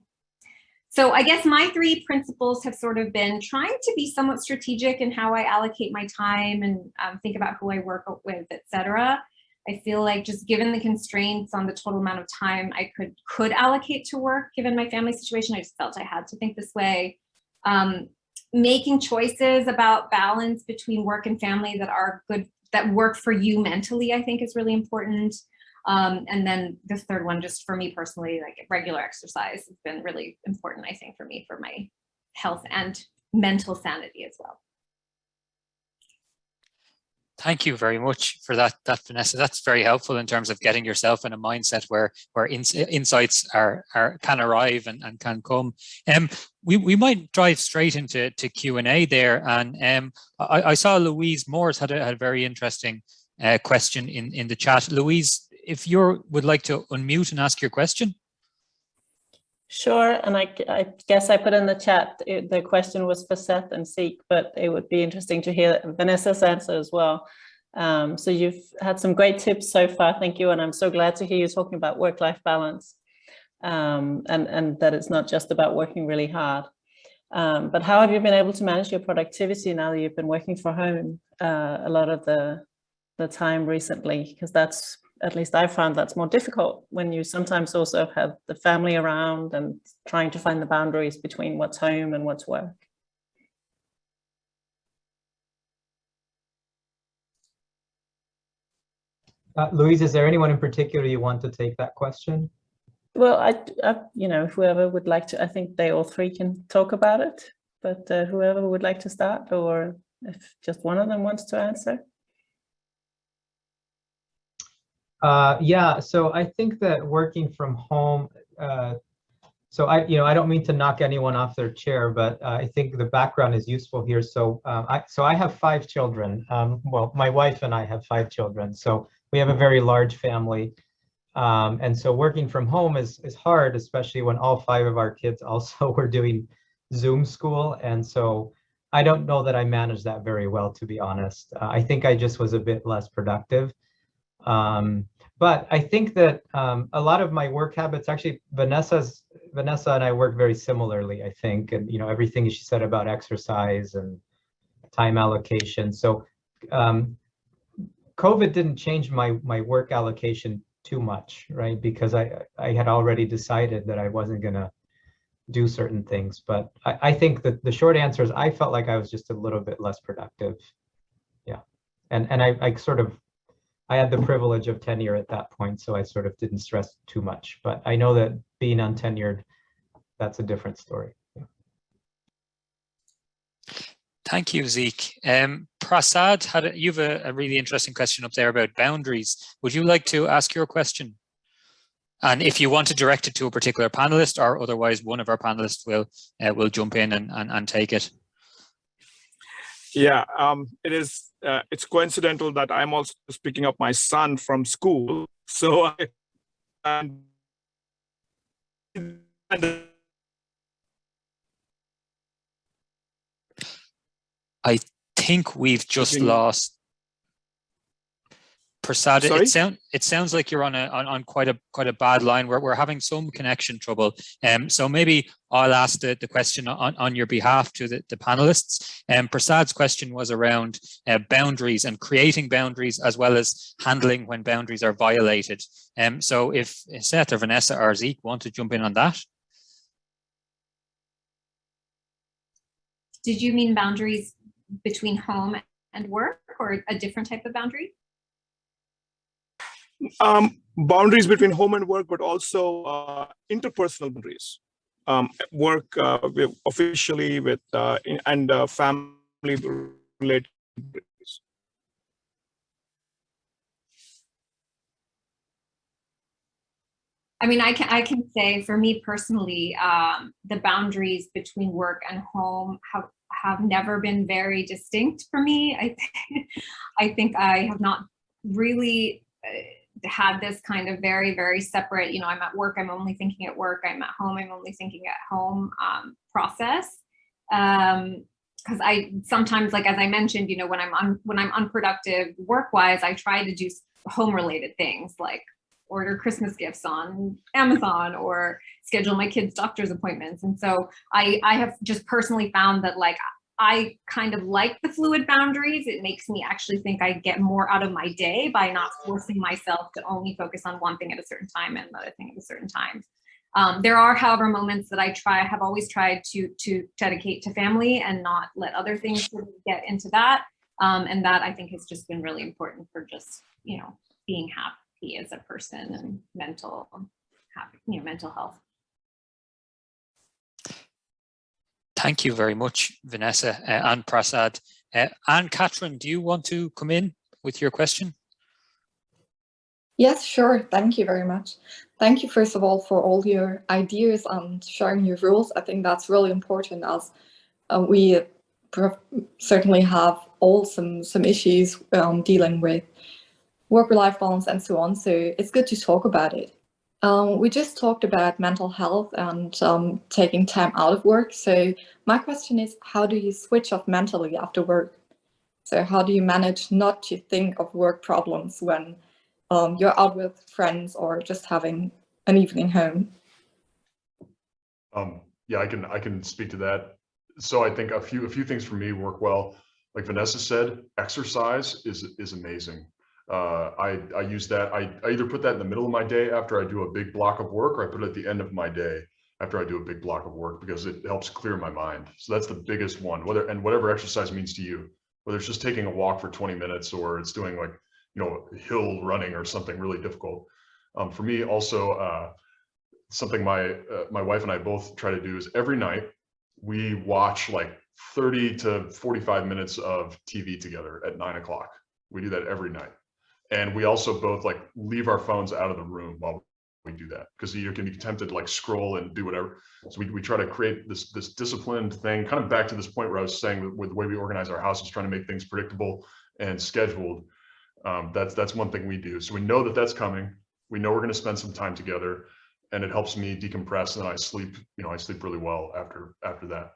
So I guess my 3 principles have sort of been trying to be somewhat strategic in how I allocate my time and think about who I work with, etc. I feel like just given the constraints on the total amount of time I could allocate to work, given my family situation, I just felt I had to think this way. Making choices about balance between work and family that are good, that work for you mentally, I think is really important. And then the third one, just for me personally, like regular exercise has been really important, I think, for me, for my health and mental sanity as well. Thank you very much for that, Vanessa. That's very helpful in terms of getting yourself in a mindset where insights can arrive and can come. We might dive straight into Q&A there. And I saw Louise Morris had a very interesting question in the chat. Louise, if you would like to unmute and ask your question. Sure, and I guess I put in the chat, the question was for Seth and Zeke, but it would be interesting to hear Vanessa's answer as well. So you've had some great tips so far, thank you, and I'm so glad to hear you talking about work-life balance, and that it's not just about working really hard. But how have you been able to manage your productivity now that you've been working from home a lot of the time recently? Because that's, at least I found that's more difficult when you sometimes also have the family around and trying to find the boundaries between what's home and what's work. Louise, is there anyone in particular you want to take that question? Well, whoever would like to, I think they all 3 can talk about it, but whoever would like to start, or if just one of them wants to answer. Yeah, so I think that working from home, so I don't mean to knock anyone off their chair, but I think the background is useful here. So I have 5 children. Well, my wife and I have 5 children, so we have a very large family. And so working from home is hard, especially when all 5 of our kids also were doing Zoom school. And so I don't know that I managed that very well, to be honest. I think I just was a bit less productive. But I think that a lot of my work habits, actually, Vanessa and I work very similarly, I think, and everything she said about exercise and time allocation. So COVID didn't change my work allocation too much, right? Because I had already decided that I wasn't gonna do certain things. But I think that the short answer is I felt like I was just a little bit less productive. Yeah, and I had the privilege of tenure at that point, so I sort of didn't stress too much. But I know that being untenured, that's a different story. Yeah. Thank you, Zeke. Prasad, you have a really interesting question up there about boundaries. Would you like to ask your question? And if you want to direct it to a particular panelist, or otherwise one of our panelists will jump in and take it. Yeah, it's coincidental that I'm also picking up my son from school. So I think we've just lost Prasad. It sounds like you're on quite a bad line. We're having some connection trouble. So maybe I'll ask the question on your behalf to the panelists. Prasad's question was around boundaries and creating boundaries, as well as handling when boundaries are violated. So if Seth or Vanessa or Zeke want to jump in on that. Did you mean boundaries between home and work, or a different type of boundary? Boundaries between home and work, but also interpersonal boundaries. Work officially with and family related boundaries. I mean, I can say for me personally, the boundaries between work and home have never been very distinct for me. I think I have not really had this kind of very, very separate, you know, I'm at work, I'm only thinking at work, I'm at home, I'm only thinking at home process. Because I sometimes, like, as I mentioned, you know, when I'm unproductive work-wise, I try to do home-related things like order Christmas gifts on Amazon or schedule my kids' doctor's appointments. And so I have just personally found that, like, I kind of like the fluid boundaries. It makes me actually think I get more out of my day by not forcing myself to only focus on one thing at a certain time and another thing at a certain time. There are, however, moments that I have always tried to dedicate to family and not let other things sort of get into that. And that, I think, has just been really important for just, you know, being happy as a person and mental health. Thank you very much, Vanessa and Prasad. Anne Catherine, do you want to come in with your question? Yes, sure. Thank you very much. Thank you, first of all, for all your ideas and sharing your rules. I think that's really important, as we certainly have all some issues dealing with work-life balance and so on. So it's good to talk about it. We just talked about mental health and taking time out of work. So my question is, how do you switch off mentally after work? So how do you manage not to think of work problems when you're out with friends or just having an evening home? Yeah, I can speak to that. So I think a few things for me work well. Like Vanessa said, exercise is amazing. I use that. I either put that in the middle of my day after I do a big block of work, or I put it at the end of my day after I do a big block of work, because it helps clear my mind. So that's the biggest one. Whatever exercise means to you, whether it's just taking a walk for 20 minutes or it's doing, like, you know, hill running or something really difficult. For me also, something my wife and I both try to do is every night we watch like 30 to 45 minutes of TV together at 9 o'clock. We do that every night. And we also both, like, leave our phones out of the room while we do that, because you can be tempted to, like, scroll and do whatever. So we try to create this disciplined thing, kind of back to this point where I was saying with the way we organize our house is trying to make things predictable and scheduled. That's one thing we do. So we know that that's coming. We know we're going to spend some time together, and it helps me decompress, and then I sleep really well after that.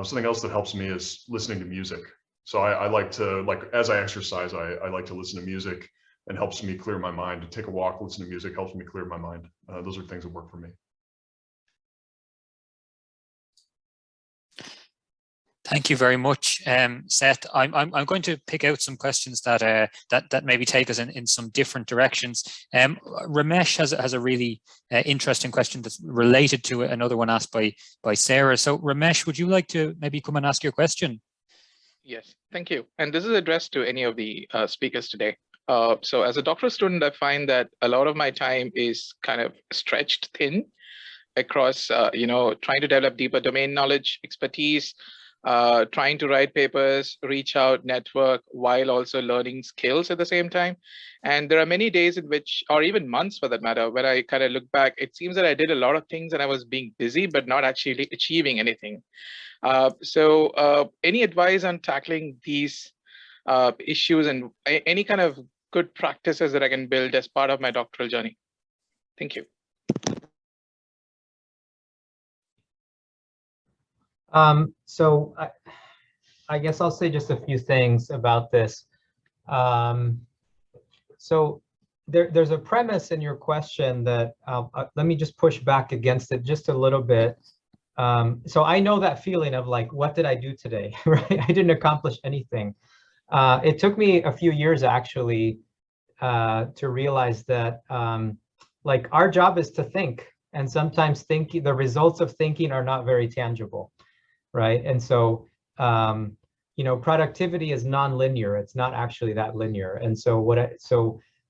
Something else that helps me is listening to music. So I like to, like, as I exercise, I like to listen to music, and helps me clear my mind. To take a walk, listen to music helps me clear my mind. Those are things that work for me. Thank you very much, Seth. I'm going to pick out some questions that maybe take us in some different directions. Ramesh has a really interesting question that's related to another one asked by Sarah. So Ramesh, would you like to maybe come and ask your question? Yes, thank you. And this is addressed to any of the speakers today. So as a doctoral student, I find that a lot of my time is kind of stretched thin across, trying to develop deeper domain knowledge, expertise, trying to write papers, reach out, network, while also learning skills at the same time. And there are many days in which, or even months for that matter, when I kind of look back, it seems that I did a lot of things and I was being busy, but not actually achieving anything. So any advice on tackling these issues and any kind of good practices that I can build as part of my doctoral journey? Thank you. So I guess I'll say just a few things about this. So there's a premise in your question that let me just push back against it just a little bit. So I know that feeling of, like, what did I do today, right? I didn't accomplish anything. It took me a few years actually to realize that like, our job is to think, and sometimes the results of thinking are not very tangible, right? And so productivity is non-linear. It's not actually that linear. And so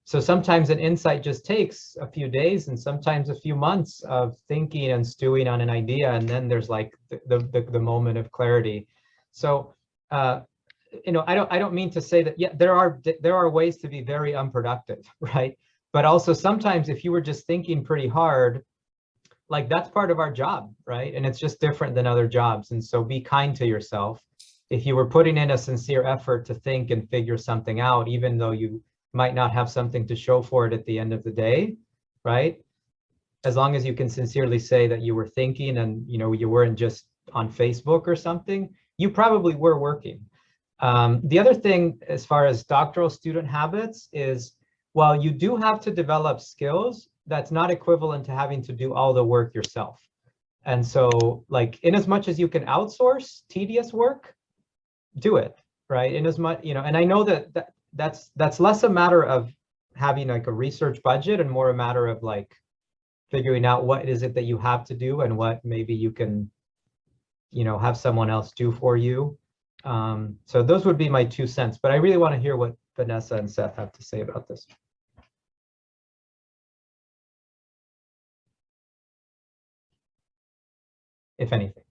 So sometimes an insight just takes a few days and sometimes a few months of thinking and stewing on an idea, and then there's like the moment of clarity. So you know, I don't mean to say that, yeah, there are ways to be very unproductive, right? But also sometimes if you were just thinking pretty hard, like that's part of our job, right? And it's just different than other jobs. And so be kind to yourself. If you were putting in a sincere effort to think and figure something out, even though you might not have something to show for it at the end of the day, right? As long as you can sincerely say that you were thinking and, you know, you weren't just on Facebook or something, you probably were working. The other thing, as far as doctoral student habits, is while you do have to develop skills, that's not equivalent to having to do all the work yourself. And so, like, in as much as you can outsource tedious work, do it, right? In as much, you know, and I know that's less a matter of having like a research budget and more a matter of like figuring out what is it that you have to do and what maybe you can, you know, have someone else do for you. So those would be my 2 cents, but I really want to hear what Vanessa and Seth have to say about this. If anything.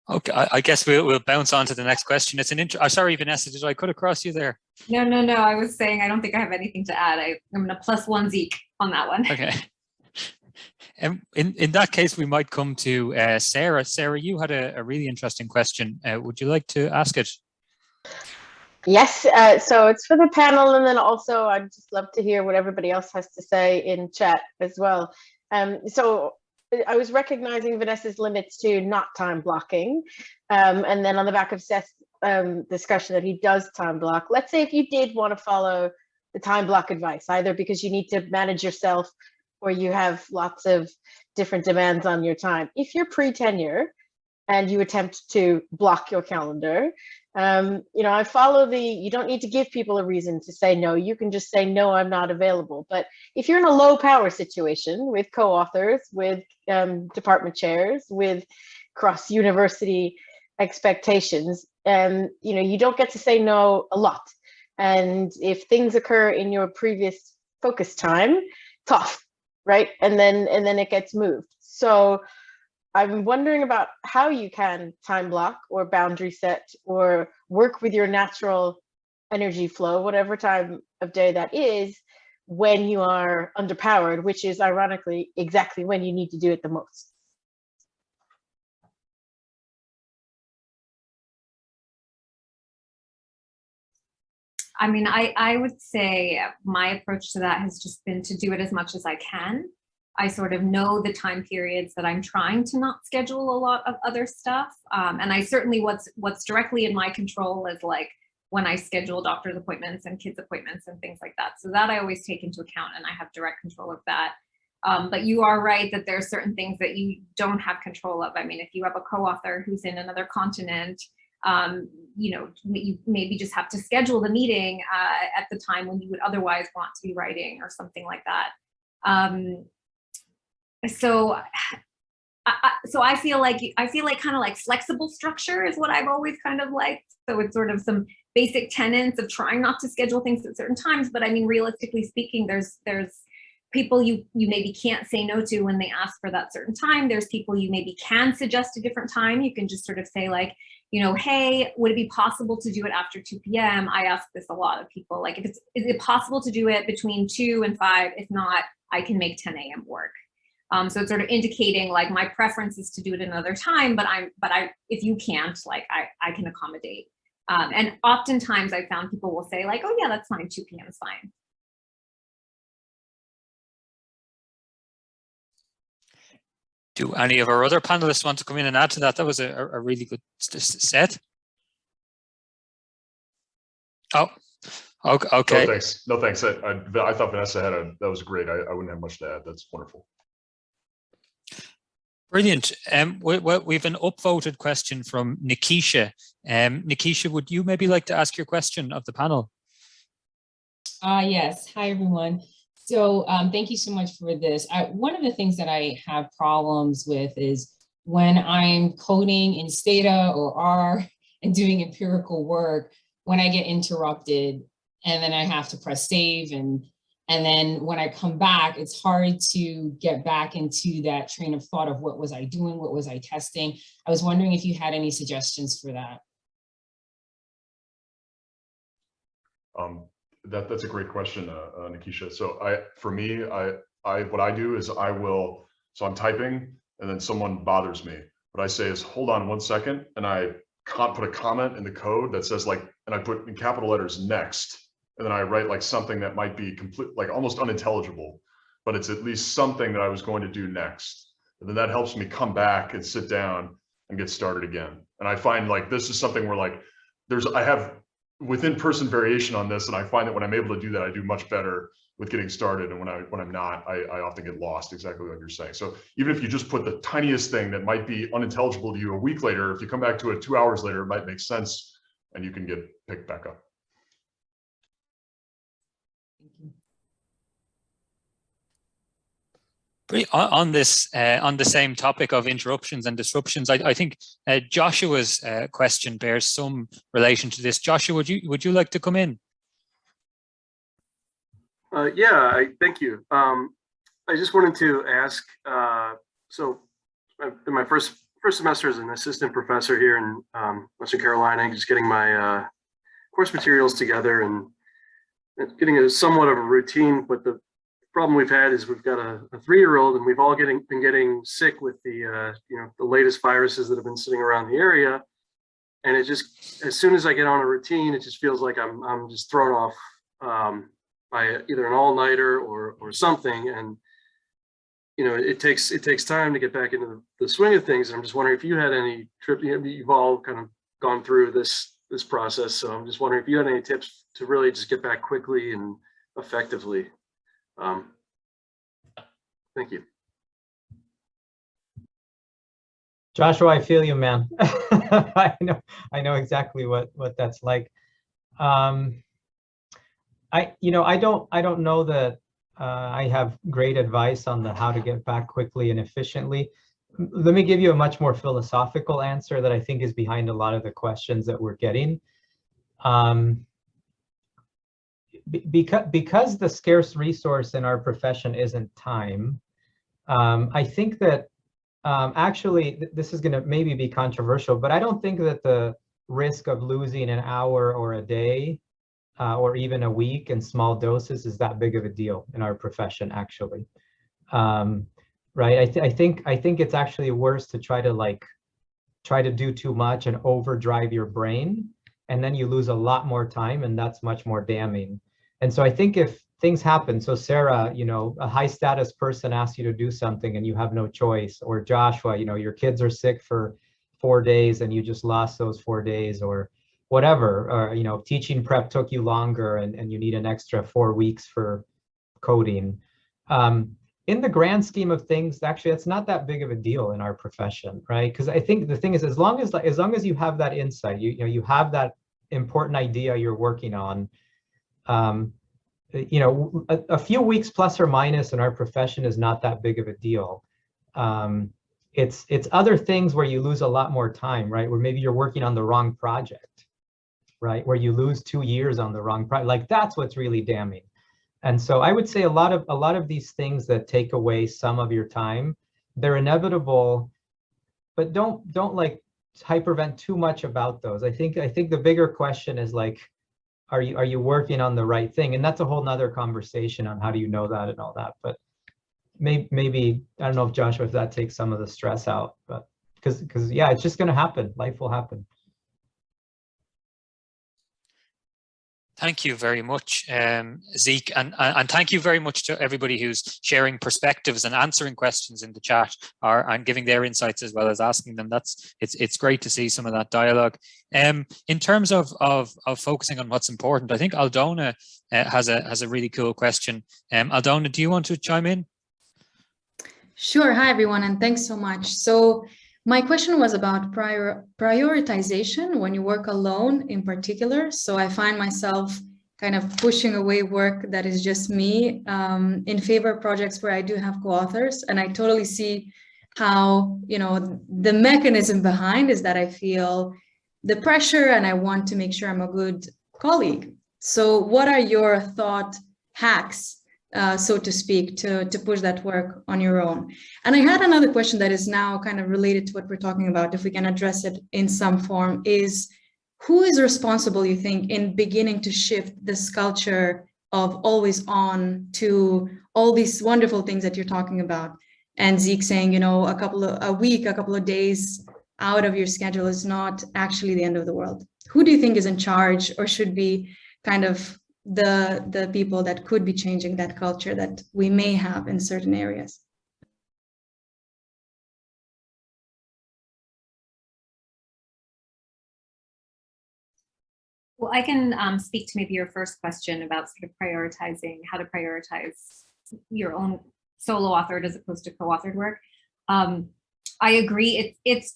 Okay, I guess we'll bounce on to the next question. It's an sorry, Vanessa, did I cut across you there? No. I was saying I don't think I have anything to add. I'm gonna +1 Zeke on that one. Okay. In that case, we might come to Sarah. Sarah, you had a really interesting question. Would you like to ask it? Yes, so it's for the panel, and then also I'd just love to hear what everybody else has to say in chat as well. So I was recognizing Vanessa's limits to not time blocking, and then on the back of Seth's discussion that he does time block. Let's say if you did want to follow the time block advice, either because you need to manage yourself or you have lots of different demands on your time. If you're pre-tenure and you attempt to block your calendar, you know, I follow you don't need to give people a reason to say no. You can just say, no, I'm not available. But if you're in a low power situation with co-authors, with department chairs, with cross university expectations, you know, you don't get to say no a lot. And if things occur in your previous focus time, tough, right? And then it gets moved. So I'm wondering about how you can time block or boundary set or work with your natural energy flow, whatever time of day that is, when you are underpowered, which is ironically exactly when you need to do it the most. I mean, I would say my approach to that has just been to do it as much as I can. I sort of know the time periods that I'm trying to not schedule a lot of other stuff. And I certainly, what's directly in my control is like when I schedule doctor's appointments and kids appointments and things like that. So that I always take into account and I have direct control of that. But you are right that there are certain things that you don't have control of. I mean, if you have a co-author who's in another continent, you know, you maybe just have to schedule the meeting at the time when you would otherwise want to be writing or something like that. So I feel like kind of like flexible structure is what I've always kind of liked. So it's sort of some basic tenets of trying not to schedule things at certain times. But I mean, realistically speaking, there's people you maybe can't say no to when they ask for that certain time. There's people you maybe can suggest a different time. You can just sort of say like, you know, hey, would it be possible to do it after 2 p.m.? I ask this a lot of people, like, is it possible to do it between 2 and 5? If not, I can make 10 a.m. work. So it's sort of indicating like my preference is to do it another time, but if you can't, like I can accommodate. And oftentimes I found people will say like, oh yeah, that's fine, 2 p.m. is fine. Do any of our other panelists want to come in and add to that? That was a really good set. Oh, okay. No, thanks. I thought Vanessa that was great. I wouldn't have much to add. That's wonderful. Brilliant. We've an upvoted question from Nikisha. Nikisha, would you maybe like to ask your question of the panel? Yes. Hi, everyone. So thank you so much for this. One of the things that I have problems with is when I'm coding in Stata or R and doing empirical work, when I get interrupted and then I have to press save, and then when I come back, it's hard to get back into that train of thought of what was I doing, what was I testing. I was wondering if you had any suggestions for that. That's a great question, Nikisha. So what I do is so I'm typing and then someone bothers me. What I say is, hold on 1 second, and I put a comment in the code that says like, and I put in capital letters next, and then I write like something that might be like almost unintelligible, but it's at least something that I was going to do next. And then that helps me come back and sit down and get started again. And I find like this is something where like I have within person variation on this, and I find that when I'm able to do that, I do much better with getting started. And when I'm not, I often get lost, exactly what you're saying. So even if you just put the tiniest thing that might be unintelligible to you a week later, if you come back to it 2 hours later, it might make sense and you can get picked back up. On the same topic of interruptions and disruptions, I think Joshua's question bears some relation to this. Joshua, would you like to come in? Yeah, thank you. I just wanted to ask. So, in my first semester as an assistant professor here in Western Carolina, just getting my course materials together and getting a somewhat of a routine. But the problem we've had is we've got a 3-year-old, and we've all been getting sick with the the latest viruses that have been sitting around the area. And it just, as soon as I get on a routine, it just feels like I'm just thrown off by either an all-nighter or something. And it takes time to get back into the swing of things. And I'm just wondering if you had any you've all kind of gone through this process. So I'm just wondering if you had any tips to really just get back quickly and effectively. Thank you. Joshua, I feel you, man. I know exactly what that's like. I don't know that I have great advice on how to get back quickly and efficiently. Let me give you a much more philosophical answer that I think is behind a lot of the questions that we're getting. Because the scarce resource in our profession isn't time, I think that actually this is going to maybe be controversial, but I don't think that the risk of losing an hour or a day or even a week in small doses is that big of a deal in our profession, actually. Right? I think it's actually worse to try to do too much and overdrive your brain, and then you lose a lot more time, and that's much more damning. And so I think if things happen, so Sarah, a high status person asks you to do something and you have no choice, or Joshua, your kids are sick for 4 days and you just lost those 4 days, or whatever, or, teaching prep took you longer and you need an extra 4 weeks for coding. In the grand scheme of things, actually, it's not that big of a deal in our profession, right? Because I think the thing is, as long as you have that insight, you have that important idea you're working on, a few weeks plus or minus in our profession is not that big of a deal. It's other things where you lose a lot more time, right? Where maybe you're working on the wrong project, right? Where you lose 2 years on the wrong project. Like, that's what's really damning. And so I would say a lot of these things that take away some of your time, they're inevitable, but don't like hypervent too much about those. I think the bigger question is like, are you working on the right thing? And that's a whole nother conversation on how do you know that and all that. But maybe I don't know if Joshua, if that takes some of the stress out, but because yeah, it's just going to happen. Life will happen. Thank you very much, Zeke, and thank you very much to everybody who's sharing perspectives and answering questions in the chat, and giving their insights as well as asking them. It's great to see some of that dialogue. In terms of focusing on what's important, I think Aldona has a really cool question. Aldona, do you want to chime in? Sure. Hi, everyone, and thanks so much. So my question was about prioritization when you work alone in particular. So I find myself kind of pushing away work that is just me in favor of projects where I do have co-authors. And I totally see how, the mechanism behind is that I feel the pressure and I want to make sure I'm a good colleague. So what are your thought hacks, so to speak, to push that work on your own? And I had another question that is now kind of related to what we're talking about, if we can address it in some form, is who is responsible, you think, in beginning to shift this culture of always on to all these wonderful things that you're talking about? And Zeke saying, you know, a couple of days out of your schedule is not actually the end of the world. Who do you think is in charge, or should be kind of the people that could be changing that culture that we may have in certain areas? Well, I can speak to maybe your first question about sort of prioritizing, how to prioritize your own solo authored as opposed to co-authored work. I agree. It's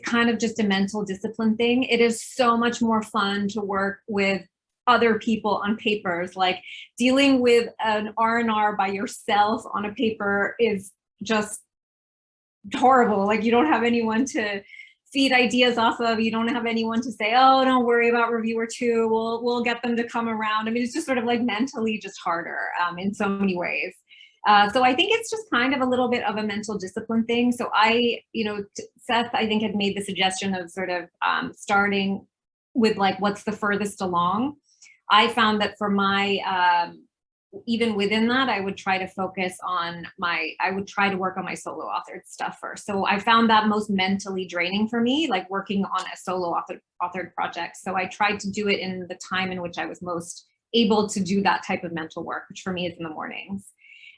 kind of just a mental discipline thing. It is so much more fun to work with other people on papers. Like dealing with an R&R by yourself on a paper is just horrible. Like you don't have anyone to feed ideas off of. You don't have anyone to say, oh, don't worry about reviewer two. We'll get them to come around. I mean, it's just sort of like mentally just harder in so many ways. So I think it's just kind of a little bit of a mental discipline thing. So Seth, I think, had made the suggestion of sort of starting with like, what's the furthest along? I found that for my, even within that, I would try to focus on I would try to work on my solo authored stuff first. So I found that most mentally draining for me, like working on a solo authored project. So I tried to do it in the time in which I was most able to do that type of mental work, which for me is in the mornings.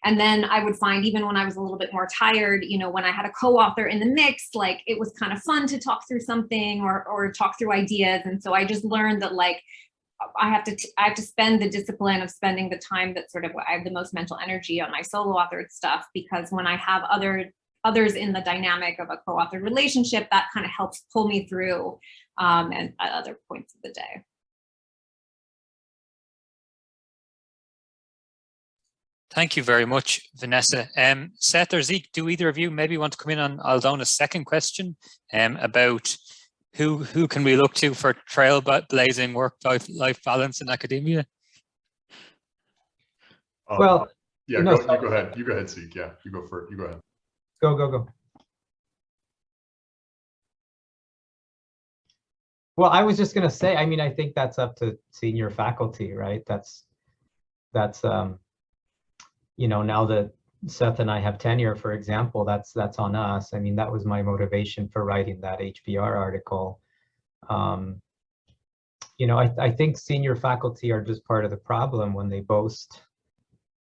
And then I would find, even when I was a little bit more tired, you know, when I had a co-author in the mix, like it was kind of fun to talk through something or talk through ideas. And so I just learned that like, I have to spend the discipline of spending the time that sort of I have the most mental energy on my solo authored stuff, because when I have others in the dynamic of a co-authored relationship, that kind of helps pull me through and at other points of the day. Thank you very much, Vanessa. Seth or Zeke, do either of you maybe want to come in on Aldona's second question about who can we look to for trailblazing work-life balance in academia? Well, yeah, you go ahead. You go ahead, Zeke. Yeah, you go first. You go ahead. Go. Well, I was just going to say, I mean, I think that's up to senior faculty, right? That's you know, now that Seth and I have tenure, for example, that's on us. I mean, that was my motivation for writing that HBR article. You know, I think senior faculty are just part of the problem when they boast.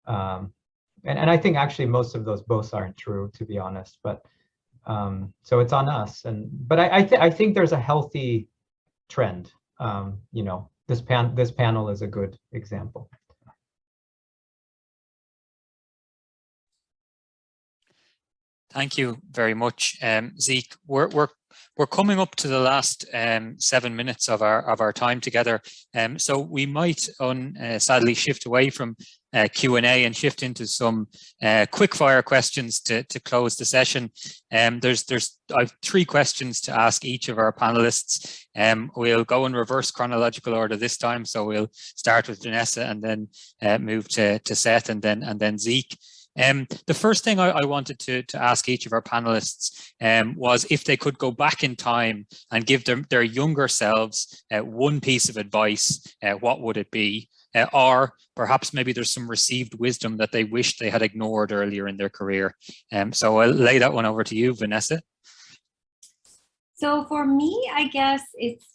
And I think actually most of those boasts aren't true, to be honest, but so it's on us. But I think there's a healthy trend. You know, this panel is a good example. Thank you very much, Zeke. We're coming up to the last 7 minutes of our time together, so we might sadly shift away from Q&A and shift into some quick fire questions to close the session. I've 3 questions to ask each of our panelists. We'll go in reverse chronological order this time, so we'll start with Vanessa and then move to Seth and then Zeke. The first thing I wanted to ask each of our panelists was if they could go back in time and give their younger selves one piece of advice, what would it be? Or perhaps maybe there's some received wisdom that they wish they had ignored earlier in their career. So I'll lay that one over to you, Vanessa. So for me, I guess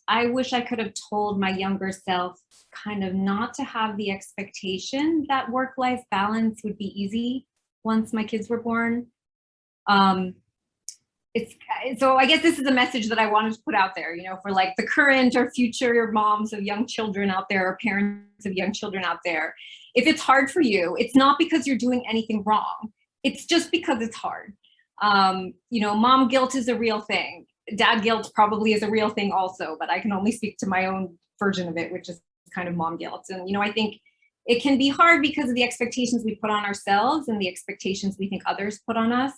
I wish I could have told my younger self kind of not to have the expectation that work-life balance would be easy once my kids were born. So I guess this is a message that I wanted to put out there, you know, for like the current or future moms of young children out there, or parents of young children out there. If it's hard for you, it's not because you're doing anything wrong. It's just because it's hard. You know, mom guilt is a real thing. Dad guilt probably is a real thing also, but I can only speak to my own version of it, which is kind of mom guilt. And, you know, I think it can be hard because of the expectations we put on ourselves and the expectations we think others put on us.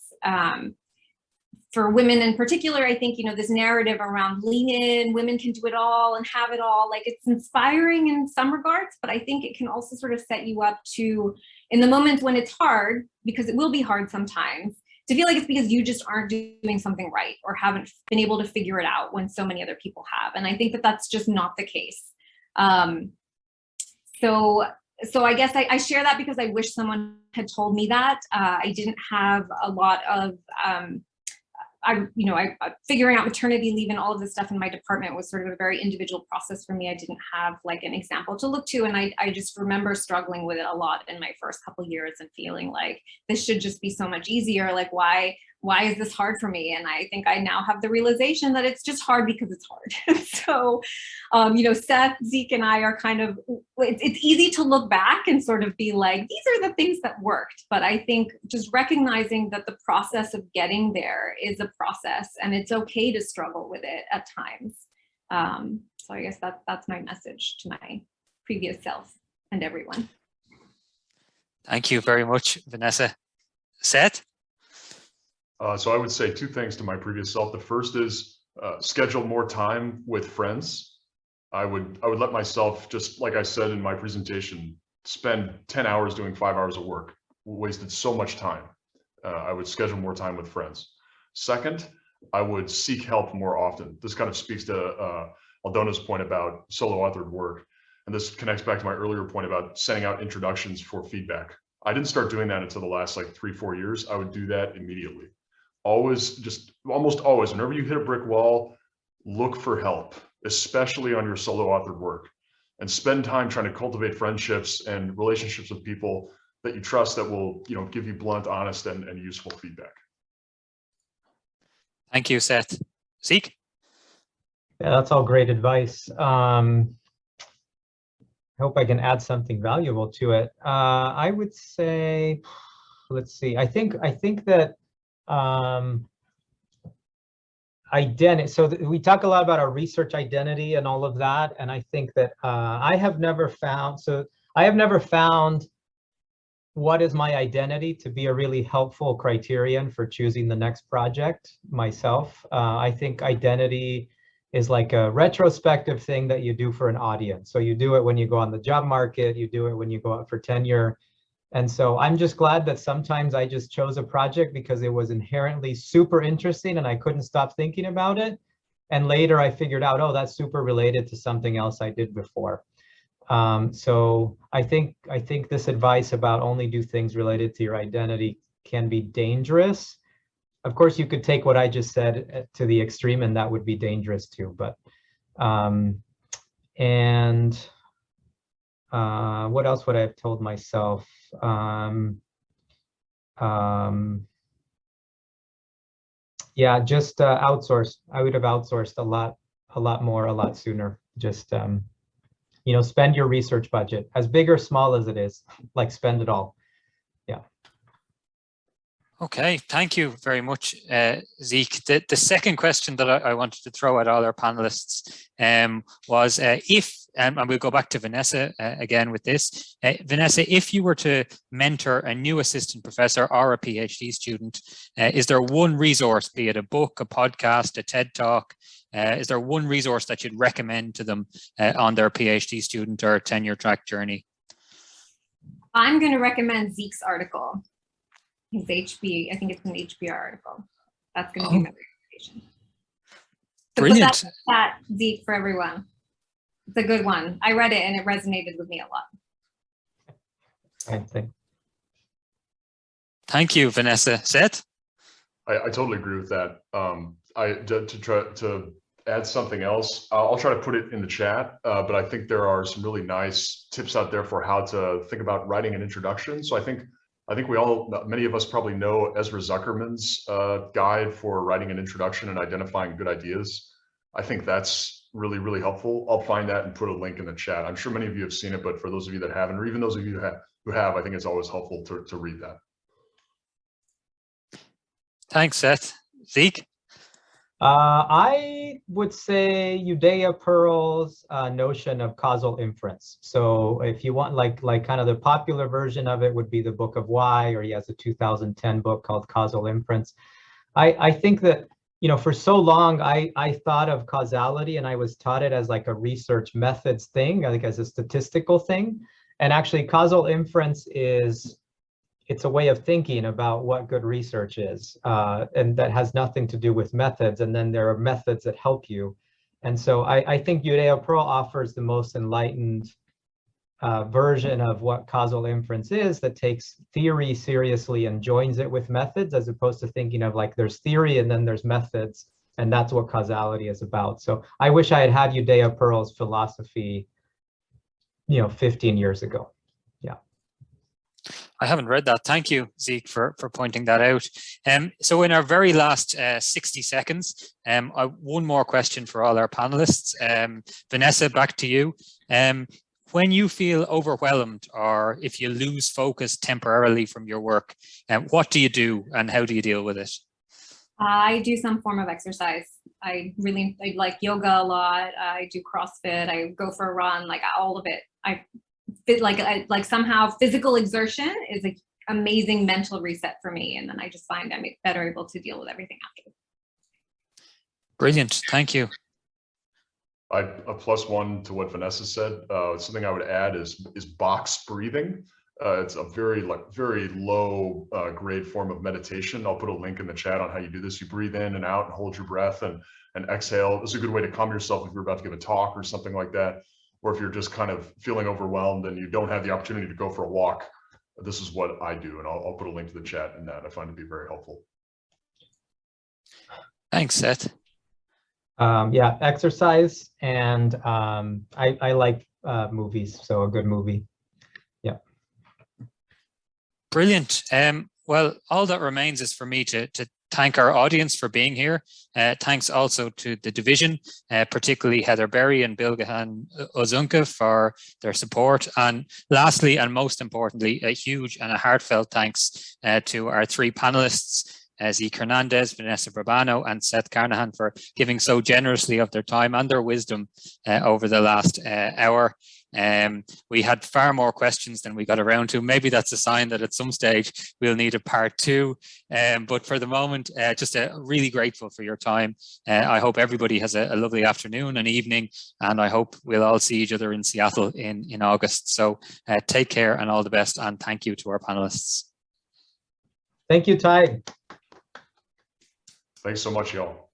for women in particular, I think, you know, this narrative around lean in, women can do it all and have it all, like it's inspiring in some regards, but I think it can also sort of set you up to, in the moments when it's hard, because it will be hard sometimes, to feel like it's because you just aren't doing something right or haven't been able to figure it out when so many other people have. And I think that that's just not the case. So I guess I share that because I wish someone had told me that. I didn't have a lot of, figuring out maternity leave and all of this stuff in my department was sort of a very individual process for me. I didn't have like an example to look to. And I just remember struggling with it a lot in my first couple of years and feeling like this should just be so much easier. Like, why is this hard for me? And I think I now have the realization that it's just hard because it's hard. So, Seth, Zeke, and I are kind of, it's easy to look back and sort of be like, these are the things that worked. But I think just recognizing that the process of getting there is a process and it's okay to struggle with it at times. So I guess that's my message to my previous self and everyone. Thank you very much, Vanessa. Seth? So I would say two things to my previous self. The first is schedule more time with friends. I would let myself, just like I said in my presentation, spend 10 hours doing 5 hours of work. Wasted so much time. I would schedule more time with friends. Second, I would seek help more often. This kind of speaks to Aldona's point about solo authored work. And this connects back to my earlier point about sending out introductions for feedback. I didn't start doing that until the last like 3-4 years. I would do that immediately. Almost always, whenever you hit a brick wall, look for help, especially on your solo authored work, and spend time trying to cultivate friendships and relationships with people that you trust that will, give you blunt, honest, and useful feedback. Thank you, Seth. Zeke? Yeah, that's all great advice. I hope I can add something valuable to it. I would say, let's see. I think that identity. So we talk a lot about our research identity and all of that, and I think that I have never found what is my identity to be a really helpful criterion for choosing the next project myself. I think identity is like a retrospective thing that you do for an audience. So you do it when you go on the job market, you do it when you go out for tenure. And so I'm just glad that sometimes I just chose a project because it was inherently super interesting and I couldn't stop thinking about it. And later I figured out, oh, that's super related to something else I did before. So I think this advice about only do things related to your identity can be dangerous. Of course, you could take what I just said to the extreme and that would be dangerous too. But what else would I have told myself? Yeah, just outsource. I would have outsourced a lot more, a lot sooner. Just spend your research budget, as big or small as it is, like spend it all. Yeah. Okay, thank you very much, Zeke. The second question that I wanted to throw at all our panelists was if, and we'll go back to Vanessa again with this. Vanessa, if you were to mentor a new assistant professor or a PhD student, is there one resource, be it a book, a podcast, a TED Talk, is there one resource that you'd recommend to them on their PhD student or tenure track journey? I'm going to recommend Zeke's article. His HB, I think it's an HBR article. That's going to be my recommendation. So brilliant. That Zeke for everyone. It's a good one. I read it and it resonated with me a lot. Thank you, Vanessa. Seth? I totally agree with that. To try to add something else, I'll try to put it in the chat, but I think there are some really nice tips out there for how to think about writing an introduction. So I think many of us probably know Ezra Zuckerman's guide for writing an introduction and identifying good ideas. I think that's really, really helpful. I'll find that and put a link in the chat. I'm sure many of you have seen it, but for those of you that haven't, or even those of you who have, I think it's always helpful to read that. Thanks, Seth. Zeke? I would say Udaya Pearl's notion of causal inference. So if you want like kind of the popular version of it would be the Book of Why, or he has a 2010 book called Causal Inference. I think that, for so long, I thought of causality and I was taught it as like a research methods thing, like as a statistical thing. And actually causal inference it's a way of thinking about what good research is. And that has nothing to do with methods. And then there are methods that help you. And so I think Judeo-Pearl offers the most enlightened version of what causal inference is, that takes theory seriously and joins it with methods, as opposed to thinking of like there's theory and then there's methods, and that's what causality is about. So I wish I had Judeo-Pearl's philosophy, 15 years ago. Yeah. I haven't read that. Thank you, Zeke, for pointing that out. So in our very last 60 seconds, one more question for all our panelists. Vanessa, back to you. When you feel overwhelmed or if you lose focus temporarily from your work, what do you do and how do you deal with it? I do some form of exercise. I like yoga a lot. I do CrossFit. I go for a run, like all of it. I somehow physical exertion is an amazing mental reset for me. And then I just find I'm better able to deal with everything after. Brilliant. Thank you. A +1 to what Vanessa said. Something I would add is box breathing. It's a very low grade form of meditation. I'll put a link in the chat on how you do this. You breathe in and out and hold your breath and exhale. This is a good way to calm yourself if you're about to give a talk or something like that, or if you're just kind of feeling overwhelmed and you don't have the opportunity to go for a walk. This is what I do, and I'll put a link to the chat in that. I find it to be very helpful. Thanks, Seth. Yeah, exercise, and I like movies, so a good movie. Yeah. Brilliant. Well, all that remains is for me to thank our audience for being here. Thanks also to the division, particularly Heather Berry and Bilgehan Ozunka for their support. And lastly, and most importantly, a huge and a heartfelt thanks to our three panelists, Zeke Hernandez, Vanessa Brbano, and Seth Carnahan, for giving so generously of their time and their wisdom over the last hour. We had far more questions than we got around to. Maybe that's a sign that at some stage we'll need a part 2. But for the moment, just really grateful for your time. I hope everybody has a lovely afternoon and evening, and I hope we'll all see each other in Seattle in August. So take care and all the best, and thank you to our panelists. Thank you, Tadhg. Thanks so much, y'all.